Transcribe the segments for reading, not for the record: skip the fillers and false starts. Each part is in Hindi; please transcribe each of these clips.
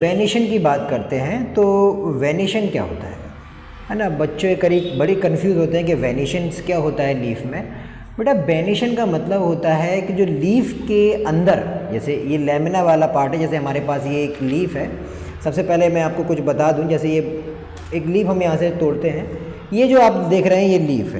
वेनिशन की बात करते हैं तो वेनिशन क्या होता है ना। बच्चे करीब बड़ी कंफ्यूज होते हैं कि वेनिशन क्या होता है लीफ में। बेटा वेनिशन का मतलब होता है कि जो लीफ के अंदर, जैसे ये लेमिना वाला पार्ट है, जैसे हमारे पास ये एक लीफ है। सबसे पहले मैं आपको कुछ बता दूं, जैसे ये एक लीफ हम यहाँ से तोड़ते हैं, ये जो आप देख रहे हैं ये लीफ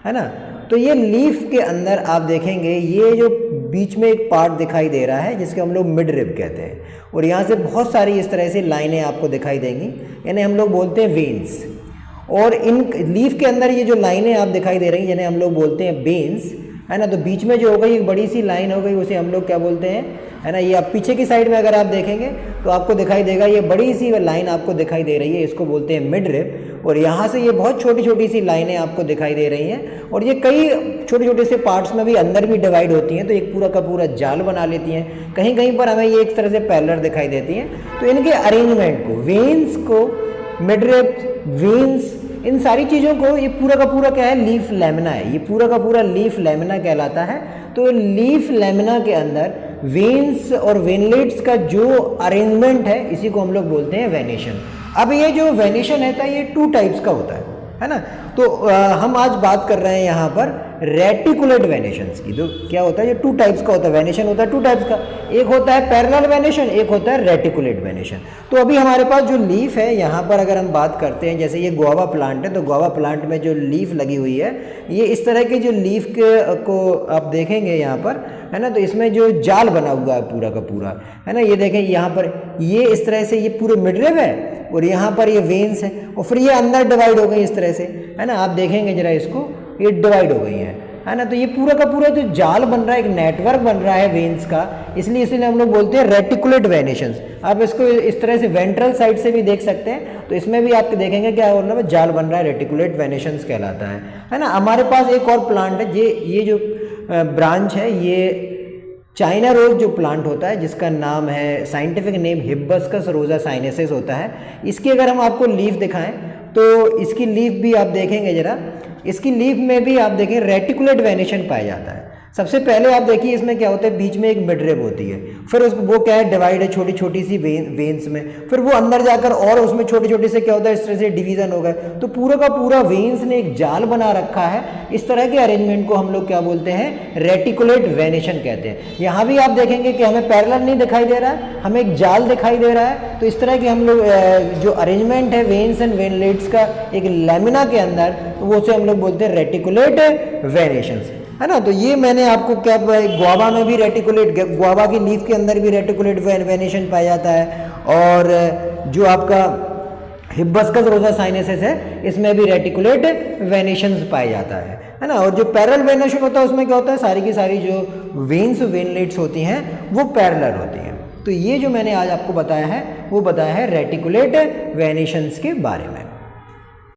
है ना। तो ये लीफ के अंदर आप देखेंगे ये जो बीच में एक पार्ट दिखाई दे रहा है जिसके हम लोग मिड रिब कहते हैं, और यहाँ से बहुत सारी इस तरह से लाइनें आपको दिखाई देंगी, यानी हम लोग बोलते हैं वेन्स। और इन लीफ के अंदर ये जो लाइनें आप दिखाई दे रही हैं जिन्हें हम लोग बोलते हैं वेन्स, है ना। तो बीच में जो हो गई एक बड़ी सी लाइन हो गई, उसे हम लोग क्या बोलते हैं, है ना। ये आप पीछे की साइड में अगर आप देखेंगे तो आपको दिखाई देगा ये बड़ी सी लाइन आपको दिखाई दे रही है, इसको बोलते हैं मिड रिब। और यहाँ से ये बहुत छोटी छोटी सी लाइनें आपको दिखाई दे रही हैं, और ये कई छोटे छोटे से पार्ट्स में भी अंदर भी डिवाइड होती हैं, तो एक पूरा का पूरा जाल बना लेती हैं। कहीं कहीं पर हमें ये एक तरह से पैरेलल दिखाई देती हैं। तो इनके अरेंजमेंट को, वेन्स को, मिड रिब, वेन्स, इन सारी चीज़ों को, ये पूरा का पूरा क्या है, लीफ लेमिना है। ये पूरा का पूरा लीफ लेमिना कहलाता है। तो लीफ लेमिना के अंदर वेन्स और वेनलेट्स का जो अरेंजमेंट है, इसी को हम लोग बोलते हैं वेनिशन। अब ये जो वेनिशन है ये 2 टाइप्स का होता है ना। तो हम आज बात कर रहे हैं यहाँ पर रेटिकुलेट वेनिशंस की। तो क्या होता है, ये 2 टाइप्स का होता है, वेनिशन होता है 2 टाइप्स का। एक होता है पैरेलल वेनिशन, एक होता है रेटिकुलेट वेनिशन। तो अभी हमारे पास जो लीफ है यहाँ पर अगर हम बात करते हैं, जैसे ये गुआवा प्लांट है, तो गुआवा प्लांट में जो लीफ लगी हुई है, ये इस तरह के जो लीफ के को आप देखेंगे यहाँ पर, है ना। तो इसमें जो जाल बना हुआ है पूरा का पूरा, है ना। ये देखें यहाँ पर ये इस तरह से ये पूरे मिड रिब है, और यहाँ पर ये वेन्स है, और फिर ये अंदर डिवाइड हो गई इस तरह से, है ना। आप देखेंगे जरा इसको, ये डिवाइड हो गई है ना। तो ये पूरा का पूरा जो जाल बन रहा है, एक नेटवर्क बन रहा है वेन्स का, इसलिए हम लोग बोलते हैं रेटिकुलेट वेनिशंस। आप इसको इस तरह से वेंट्रल साइड से भी देख सकते हैं, तो इसमें भी आप देखेंगे क्या हो रहा है, जाल बन रहा है, रेटिकुलेट वेनिशंस कहलाता है ना। हमारे पास एक और प्लांट है, ये जो ब्रांच है, ये चाइना रोज जो प्लांट होता है, जिसका नाम है, साइंटिफिक नेम हिबिस्कस रोजा साइनेसिस होता है। इसकी अगर हम आपको लीफ दिखाएं तो इसकी लीफ भी आप देखेंगे जरा, इसकी लीफ में भी आप देखें रेटिकुलेट वेनिशन पाया जाता है। सबसे पहले आप देखिए इसमें क्या होता है, बीच में एक मिड रिब होती है, फिर वो क्या है, डिवाइड है छोटी छोटी सी वेन्स में, फिर वो अंदर जाकर और उसमें छोटे छोटे से क्या होता है, इस तरह से डिवीजन हो गए। तो पूरा का पूरा वेन्स ने एक जाल बना रखा है। इस तरह के अरेंजमेंट को हम लोग क्या बोलते हैं, रेटिकुलेट वेनिशन कहते हैं। यहाँ भी आप देखेंगे कि हमें पैरेलल नहीं दिखाई दे रहा है, हमें एक जाल दिखाई दे रहा है। तो इस तरह के हम लोग जो अरेंजमेंट है वेन्स एंड वेनलेट्स का एक लेमिना के अंदर, तो वो से हम लोग बोलते हैं रेटिकुलेट वेनिशंस, है ना। तो ये मैंने आपको क्या, गुआवा में भी रेटिकुलेट, गुआवा की लीफ के अंदर भी रेटिकुलेट वेनिशन पाया जाता है, और जो आपका हिबिस्कस रोजा साइनेसिस है, इसमें भी रेटिकुलेट वेनिशंस पाया जाता है ना। और जो पैरेलल वेनिशन होता है उसमें क्या होता है, सारी की सारी जो वेन्स वेनलेट्स होती हैं वो पैरेलल होती हैं। तो ये जो मैंने आज आपको बताया है वो बताया है रेटिकुलेट वेनिशंस के बारे में।